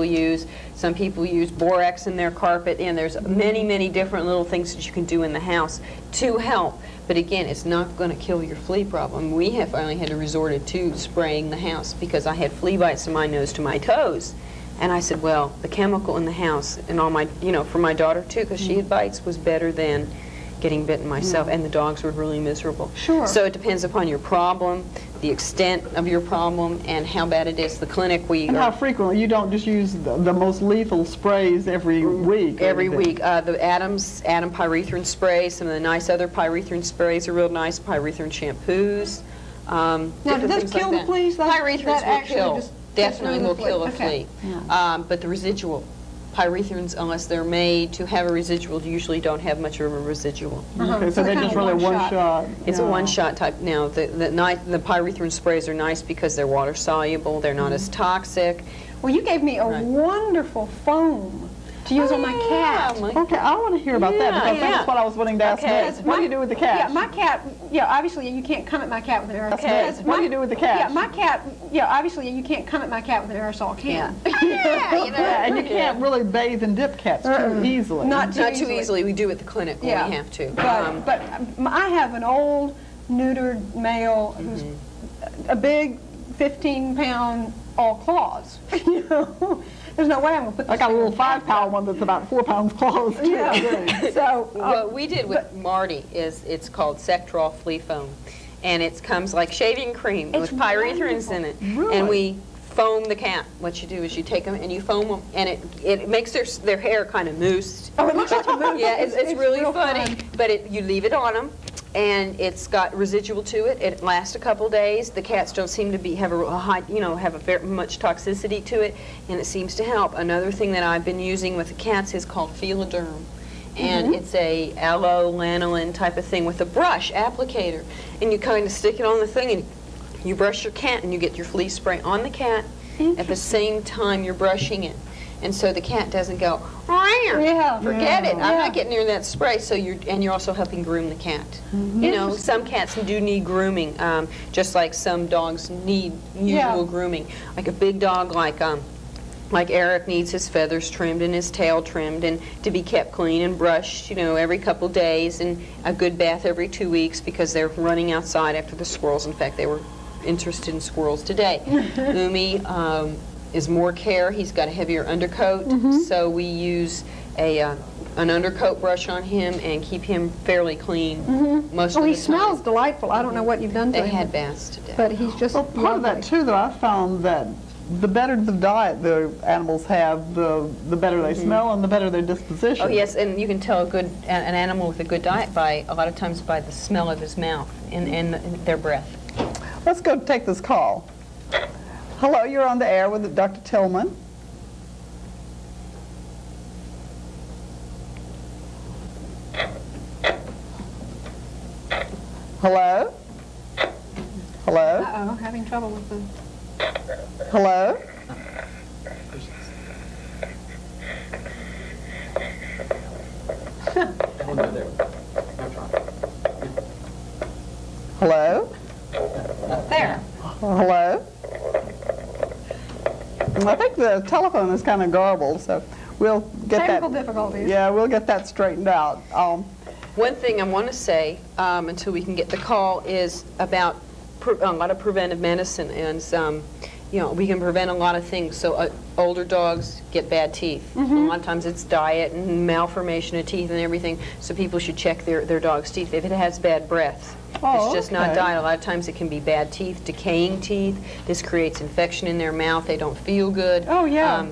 use. Some people use borax in their carpet, and there's many different little things that you can do in the house to help. But again, it's not going to kill your flea problem. We have finally had to resort to spraying the house because I had flea bites from my nose to my toes. And I said, well, the chemical in the house and all my, for my daughter too, because she had bites, was better than getting bitten myself, and the dogs were really miserable. Sure. So it depends upon your problem, the extent of your problem, and how bad it is. The clinic And how frequently? You don't just use the most lethal sprays every week? Every week. The Adam pyrethrin spray, some of the nice other pyrethrin sprays are real nice, pyrethrin shampoos. Now, does this kill the fleas? Pyrethrins will kill. Definitely will kill a flea. flea. But the residual, pyrethrins, unless they're made to have a residual, usually don't have much of a residual. Okay, so they're just really one shot. It's a one-shot type. Now, the pyrethrin sprays are nice because they're water soluble. They're not as toxic. Well, you gave me a wonderful foam to use on my cat. Okay, I want to hear about that because that's what I was wanting to ask next. What do you do with the cat? Yeah, my cat, obviously you can't come at my cat with an aerosol can. What do you do with the cat? Yeah, my cat, obviously you can't come at my cat with an aerosol can. Yeah, and you can't really bathe and dip cats too easily. Not too easily. We do at the clinic when we have to. But I have an old neutered male who's a big 15-pound all claws. There's no way I'm going to put this. I got a little 5-pound one that's about 4 pounds claws. Yeah. So what we did with Marty is it's called Sectrol Flea Foam, and it comes like shaving cream with pyrethrins in it. Really? And we foam the cat. What you do is you take them and you foam them, and it makes their hair kind of mousse. Oh, it looks like a mousse. Yeah, it's really funny. But you leave it on them, and it's got residual to it. It lasts a couple days. The cats don't seem to have a high, have a very much toxicity to it, and it seems to help. Another thing that I've been using with the cats is called Philoderm, and it's a aloe lanolin type of thing with a brush applicator, and you kind of stick it on the thing, and you brush your cat, and you get your flea spray on the cat at the same time you're brushing it. And so the cat doesn't go, forget it. I'm not getting near that spray. So you're also helping groom the cat. Some cats do need grooming, just like some dogs need usual grooming. Like a big dog, like Eric needs his feathers trimmed and his tail trimmed and to be kept clean and brushed, every couple days, and a good bath every 2 weeks because they're running outside after the squirrels. In fact, they were interested in squirrels today. Umi is more care. He's got a heavier undercoat, so we use an undercoat brush on him and keep him fairly clean most of the time. He smells delightful. I don't know what you've done to him. They had baths today. But he's just part of that too, though, I found that the better the diet the animals have, the better they smell and the better their disposition. Oh yes, and you can tell an animal with a good diet by a lot of times by the smell of his mouth and their breath. Let's go take this call. Hello, you're on the air with Dr. Tillman. Hello? Hello? Uh-oh, having trouble with the... Hello? Hello? There. Hello? I think the telephone is kind of garbled, so we'll get Technical difficulties. Yeah, we'll get that straightened out. One thing I want to say until we can get the call is about a lot of preventive medicine, and we can prevent a lot of things. So older dogs get bad teeth. A lot of times it's diet and malformation of teeth and everything. So people should check their dog's teeth if it has bad breath. It's just not diet. A lot of times it can be bad teeth, decaying teeth. This creates infection in their mouth. They don't feel good. Oh, yeah.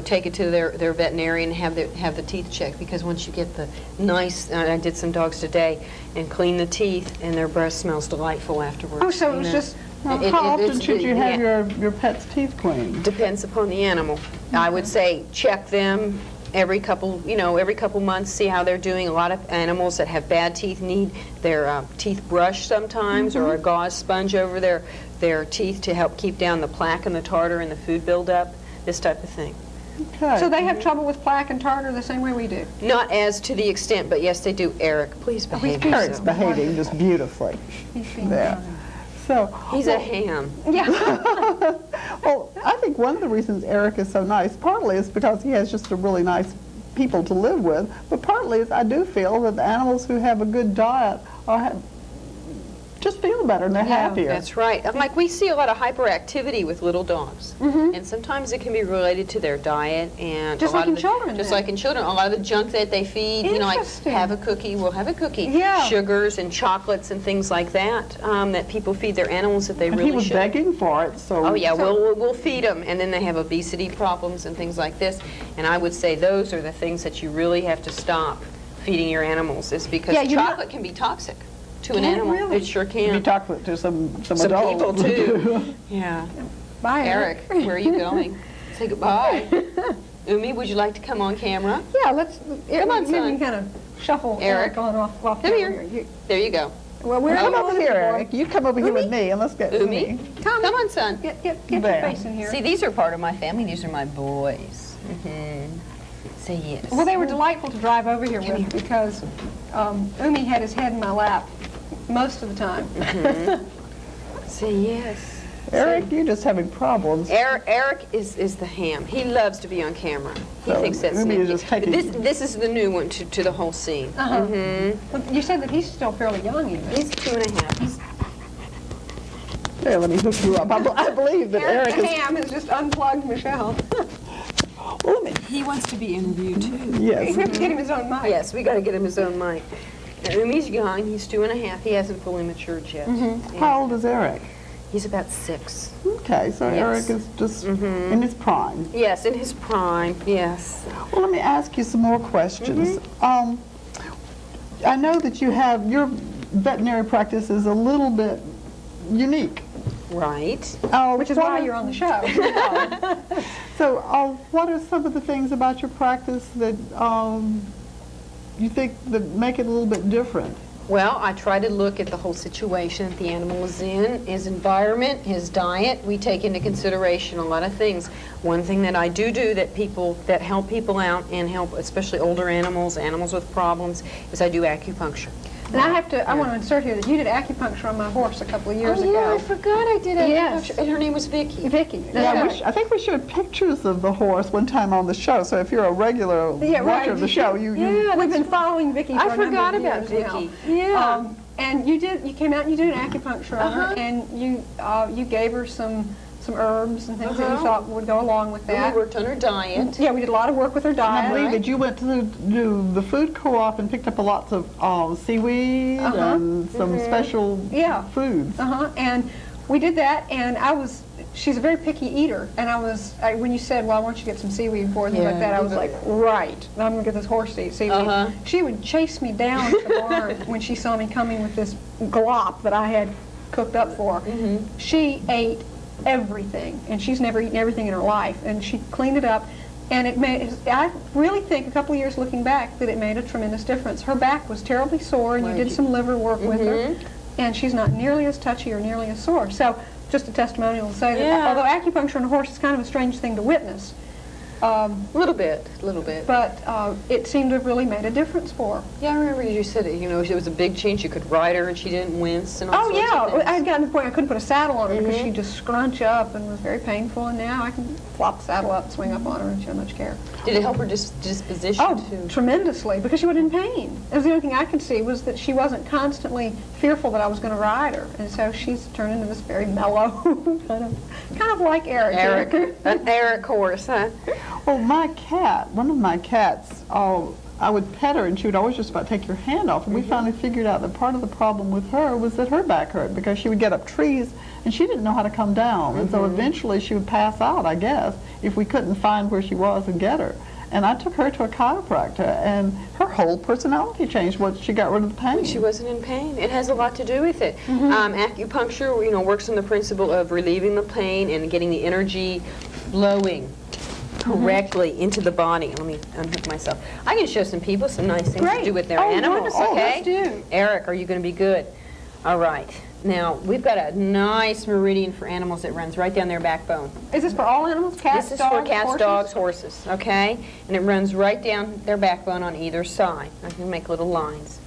Take it to their veterinarian and have the teeth checked, because once you get the nice, I did some dogs today, and clean the teeth, and their breath smells delightful afterwards. Oh, so it was just... How often should you have your pet's teeth cleaned? Depends upon the animal. I would say check them every couple months, see how they're doing. A lot of animals that have bad teeth need their teeth brushed sometimes, or a gauze sponge over their teeth to help keep down the plaque and the tartar and the food buildup, this type of thing. Okay. So they have trouble with plaque and tartar the same way we do? Not as to the extent, but yes, they do. Eric, please behave yourself. Eric's behaving just beautifully. He's being there. So, He's a ham. Yeah. well, I think one of the reasons Eric is so nice, partly is because he has just a really nice people to live with, but partly is I do feel that the animals who have a good diet are just feel better and they're happier. That's right. Like we see a lot of hyperactivity with little dogs, and sometimes it can be related to their diet and Just a lot like in of the, children, Just then. like in children, a lot of the junk that they feed. You know, like Interesting. have a cookie, we'll have a cookie. Yeah. Sugars and chocolates and things like that that people feed their animals that they And really he was should. begging for it, so. Oh yeah, we'll feed them, and then they have obesity problems and things like this. And I would say those are the things that you really have to stop feeding your animals, is because Yeah, you're not- chocolate can be toxic to an Can it animal. really? It sure You can. talk to some Some adults. people too. Yeah. Bye, Eric, where are you going? Say goodbye. Umi, would you like to come on camera? Yeah, let's. Come on, son. Maybe kind of shuffle Eric. Eric on off. Come camera here. You- There you go. Well, we're Come all over over here, boy. Eric. You come over here with me, and let's get Umi, me. come on, son. Get your There. face in here. See, these are part of my family. These are my boys. Say yes. Well, they were delightful to drive over here with because Umi had his head in my lap most of the time. Say yes. Eric, you're just having problems. Eric is the ham. He loves to be on camera. He So, thinks that's Umi is sneaky. just taking- This is the new one to the whole scene. Well, you said that he's still fairly young, even. He's 2.5. He's There, let me hook you up. I believe that Eric Eric is. Ham has just unplugged Michelle. Let me- He wants to be interviewed too. We Yes. have to get him his own mic. Yes, we got to get him his own mic. Now, Umi's young. He's 2.5. He hasn't fully matured yet. How old is Eric? He's about 6. Okay, so Yes. Eric is just in his prime. Yes, in his prime. Yes. Well, let me ask you some more questions. I know that you have, your veterinary practice is a little bit unique. Right. Which is why you're on the show. So, what are some of the things about your practice that you think that make it a little bit different? Well, I try to look at the whole situation that the animal is in, his environment, his diet. We take into consideration a lot of things. One thing that I do that help people out and help especially older animals, animals with problems, is I do acupuncture. And I want to insert here that you did acupuncture on my horse a couple of years Oh, yeah, I ago. forgot I did Yes. acupuncture. And her name was Vicky. Vicky. Yeah, that's right. I think we showed pictures of the horse one time on the show, so if you're a regular Yeah, right. watcher of the show, you Yeah, We've been following Vicky for I a number forgot of about years now. Vicky. Yeah. And you came out and you did an acupuncture on her, and you gave her some herbs and things that you thought would go along with We that. worked on her diet. Yeah, we did a lot of work with her I diet. believe that you went to do the food co-op and picked up lots of seaweed and some special Yeah. foods. And we did that, and she's a very picky eater, and when you said, well, I want you to get some seaweed for her, things like that, I was like, right, I'm going to get this horse to eat seaweed. She would chase me down to the barn when she saw me coming with this glop that I had cooked up for her. She ate everything, and she's never eaten everything in her life, and she cleaned it up, and I really think, a couple of years looking back, that it made a tremendous difference. Her back was terribly sore, and you did some liver work with her, and she's not nearly as touchy or nearly as sore. So, just a testimonial to say that, although acupuncture on a horse is kind of a strange thing to witness, A little bit. but it seemed to have really made a difference for her. Yeah, I remember you said it. You know, it was a big change. You could ride her, and she didn't wince and all Oh sorts of yeah, things. I had gotten to the point I couldn't put a saddle on her because she'd just scrunch up and was very painful, and now I can flop the saddle up, swing up on her, and she doesn't much care. Did it help her disposition Oh, too? tremendously, because she wasn't in pain. That was the only thing I could see, was that she wasn't constantly fearful that I was going to ride her, and so she's turned into this very mellow, kind of like Eric. An Eric horse, huh? Well, one of my cats, I would pet her and she would always just about take your hand off. And we finally figured out that part of the problem with her was that her back hurt because she would get up trees and she didn't know how to come down. And so eventually she would pass out, I guess, if we couldn't find where she was and get her. And I took her to a chiropractor, and her whole personality changed once she got rid of the pain. She wasn't in pain. It has a lot to do with it. Acupuncture, you know, works on the principle of relieving the pain and getting the energy flowing correctly into the body. Let me unhook myself. I can show some people some nice things to do with their animals. wonderful. Okay, Let's do. Eric, are you going to be good? All right. Now we've got a nice meridian for animals that runs right down their backbone. Is this for all animals? Cats, This is dogs, for cats, horses? dogs, horses, okay? And it runs right down their backbone on either side. I can make little lines.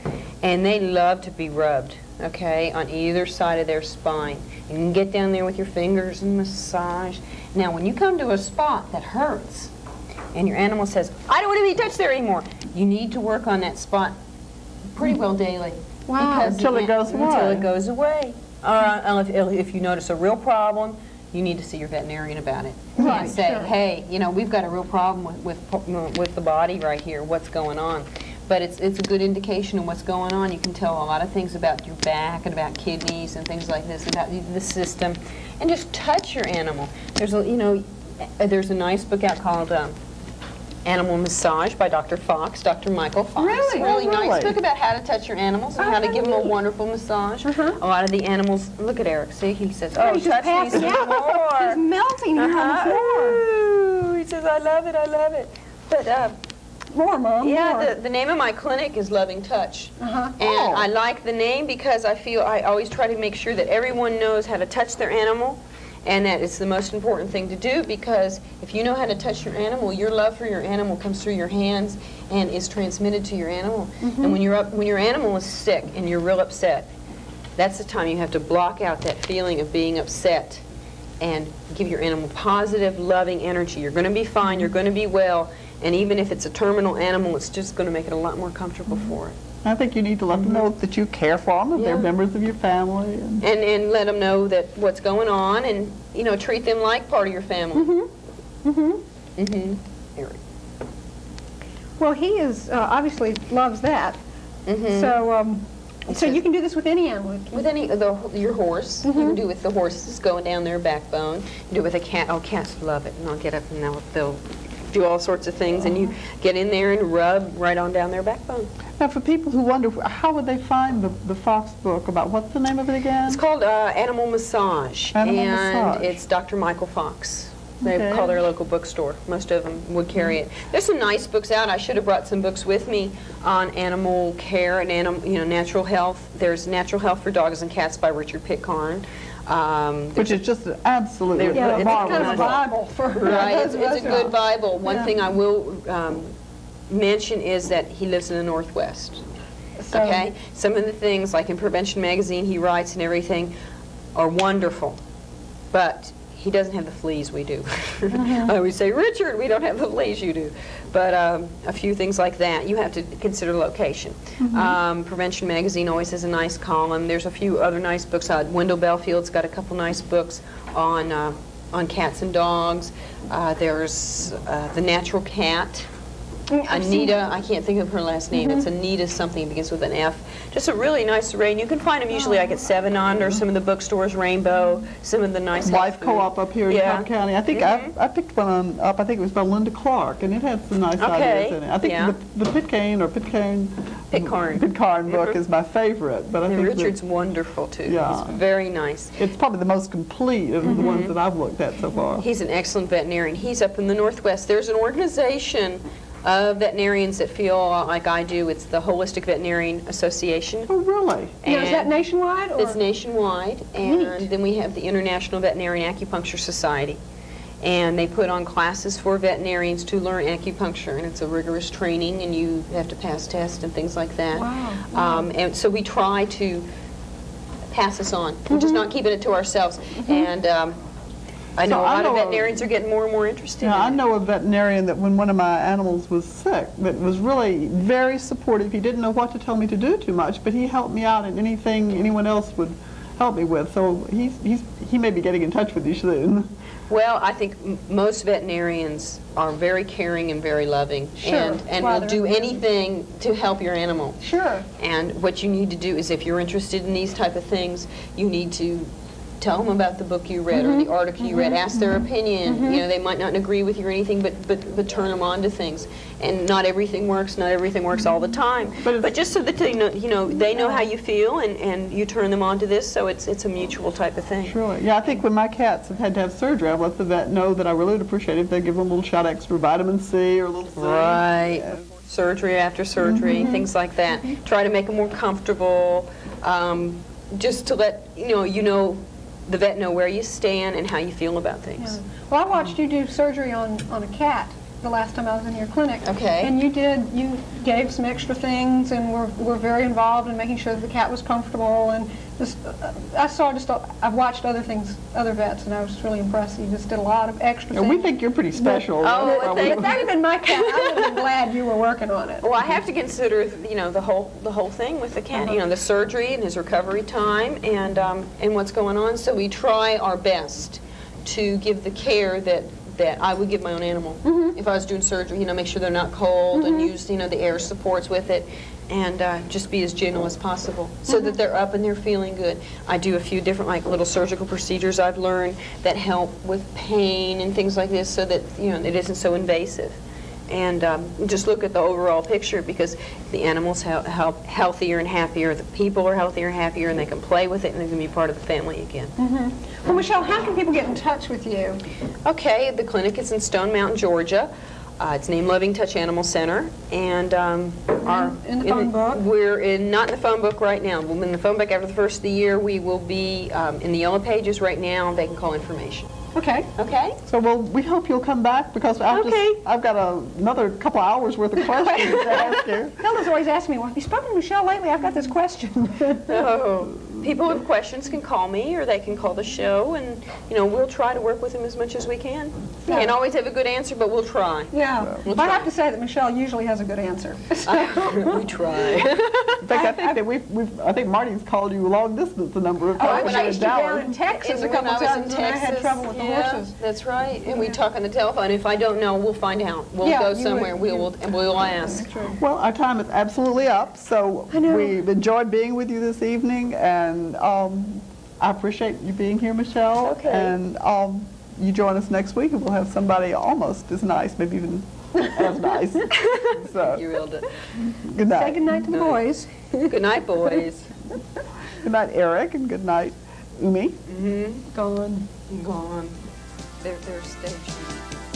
And they love to be rubbed. okay, on either side of their spine. You can get down there with your fingers and massage. Now, when you come to a spot that hurts, and your animal says, I don't want to be touched there anymore, you need to work on that spot pretty well daily. Wow. Until it goes away. Until it goes away. If you notice a real problem, you need to see your veterinarian about it. Right, And say, sure. hey, you know, we've got a real problem with the body right here. What's going on? But it's a good indication of what's going on. You can tell a lot of things about your back and about kidneys and things like this, about the system. And just touch your animal. There's a nice book out called Animal Massage by Dr. Fox, Dr. Michael Fox. Really? Really Oh, nice really? book about how to touch your animals and how to give them a wonderful massage. A lot of the animals, look at Eric, see, he says, oh, He's touch just me some passing out. more. He's melting here on the floor. Ooh, he says, I love it, I love it. But More, Mom, more. yeah, the name of my clinic is Loving Touch. Uh-huh. And I like the name because I always try to make sure that everyone knows how to touch their animal, and that it's the most important thing to do, because if you know how to touch your animal, your love for your animal comes through your hands and is transmitted to your animal. And when your animal is sick and you're real upset, that's the time you have to block out that feeling of being upset and give your animal positive, loving energy. You're going to be fine, you're going to be well, and even if it's a terminal animal, it's just going to make it a lot more comfortable for it. I think you need to let them know that you care for them, that they're Yeah. members of your family. And let them know that what's going on, and treat them like part of your family. Eric. Well, he is obviously loves that. So you can do this with any animal. With your horse, you can do it with the horses going down their backbone. You do it with a cat. Oh, cats love it, and they'll get up and they'll do all sorts of things, and you get in there and rub right on down their backbone. Now, for people who wonder, how would they find the Fox book about, what's the name of it again? It's called Animal Massage, Animal and Massage. it's Dr. Michael Fox. They Okay. call their local bookstore. Most of them would carry it. There's some nice books out. I should have brought some books with me on animal care and natural health. There's Natural Health for Dogs and Cats by Richard Pitcairn. Which is just an absolutely Yeah, it's marvelous kind of a book. Bible for Right, those of us it's a who- good Bible. One Yeah. thing I will mention is that he lives in the Northwest. So- Okay? Some of the things, like in Prevention Magazine, he writes and everything, are wonderful. But he doesn't have the fleas we do. I always say, Richard, we don't have the fleas you do. But a few things like that, you have to consider location. Prevention Magazine always has a nice column. There's a few other nice books out. Wendell Bellfield's got a couple nice books on cats and dogs. There's The Natural Cat. Anita, I can't think of her last name. It's Anita something, it begins with an F. Just a really nice array. And you can find them usually like at 7 or some of the bookstores, Rainbow, some of the nice Life health food. Co-op up here in Cobb County. I think I picked one up. I think it was by Linda Clark, and it had some nice Okay, ideas in it. I think yeah. the Pitcairn book is my favorite. But I And think Richard's wonderful too. Yeah. He's very nice. it's probably the most complete of the ones that I've looked at so far. He's an excellent veterinarian. He's up in the Northwest. There's an organization of veterinarians that feel like I do. It's the Holistic Veterinarian Association. Oh, really? Now, is that And nationwide? Or? It's nationwide, and then we have the International Veterinarian Acupuncture Society. And they put on classes for veterinarians to learn acupuncture, and it's a rigorous training, and you have to pass tests and things like that. Wow. And so we try to pass this on. We're just not keeping it to ourselves. And I know a lot of veterinarians are getting more and more interested Now, I in it. know a veterinarian that when one of my animals was sick, that was really very supportive. He didn't know what to tell me to do too much, but he helped me out in anything anyone else would help me with. So he may be getting in touch with you soon. Well, I think most veterinarians are very caring and very loving, Sure. and Well, will do they're- anything to help your animal. Sure. And what you need to do is, if you're interested in these type of things, you need to tell them about the book you read or the article you read. Ask their opinion. You know, they might not agree with you or anything, but turn them on to things. And not everything works. Not everything works all the time. But just so that they know how you feel, and you turn them on to this. So it's a mutual type of thing. Surely. Yeah, I think when my cats have had to have surgery, I've let the vet know that I really would appreciate it if they give them a little shot of extra vitamin C or a little zinc. Right. Surgery after surgery, things like that. Try to make them more comfortable. Just to let the vet know where you stand and how you feel about things. Well, I watched you do surgery on a cat the last time I was in your clinic. Okay. And you gave some extra things and were very involved in making sure that the cat was comfortable. And just, I've watched other vets, and I was really impressed. You just did a lot of extra things. We think you're pretty special. Oh, If that had been my cat, I would have been glad you were working on it. Well, I have to consider, the whole thing with the cat. The surgery and his recovery time, and what's going on. So we try our best to give the care that I would give my own animal if I was doing surgery. Make sure they're not cold and use the air supports with it, and just be as gentle as possible so that they're up and they're feeling good. I do a few different little surgical procedures I've learned that help with pain and things like this, so that it isn't so invasive. And just look at the overall picture, because the animals healthier and happier, the people are healthier and happier, and they can play with it, and they can be part of the family again. Well, Michelle, how can people get in touch with you? Okay, the clinic is in Stone Mountain, Georgia. It's named Loving Touch Animal Center, and in the phone book? We're not in the phone book right now. We'll be in the phone book after the first of the year. We will be in the yellow pages right now. They can call information. Okay. Okay. So, we hope you'll come back, because I've got another couple hours worth of questions to ask you. Hilda's always asking me, well, have you spoken to Michelle lately? I've got this question. Oh, people with questions can call me, or they can call the show, and we'll try to work with them as much as we can. Yeah. Can't always have a good answer, but we'll try. Yeah. We'll I try. have to say that Michelle usually has a good answer. We try. In fact, I think Marty's called you long distance a number of times. When I used to be down in Texas a couple times, and I had trouble with the horses. That's right. And we talk on the telephone. If I don't know, we'll find out. We'll go somewhere. We'll ask. Well, our time is absolutely up, so we've enjoyed being with you this evening, and I appreciate you being here, Michelle. Okay. And you join us next week, and we'll have somebody almost as nice, maybe even as nice. So, You Hilda. good night. Say good night to the boys. Good night, boys. Good night, Eric, and good night, Umi. Gone. They're stationed.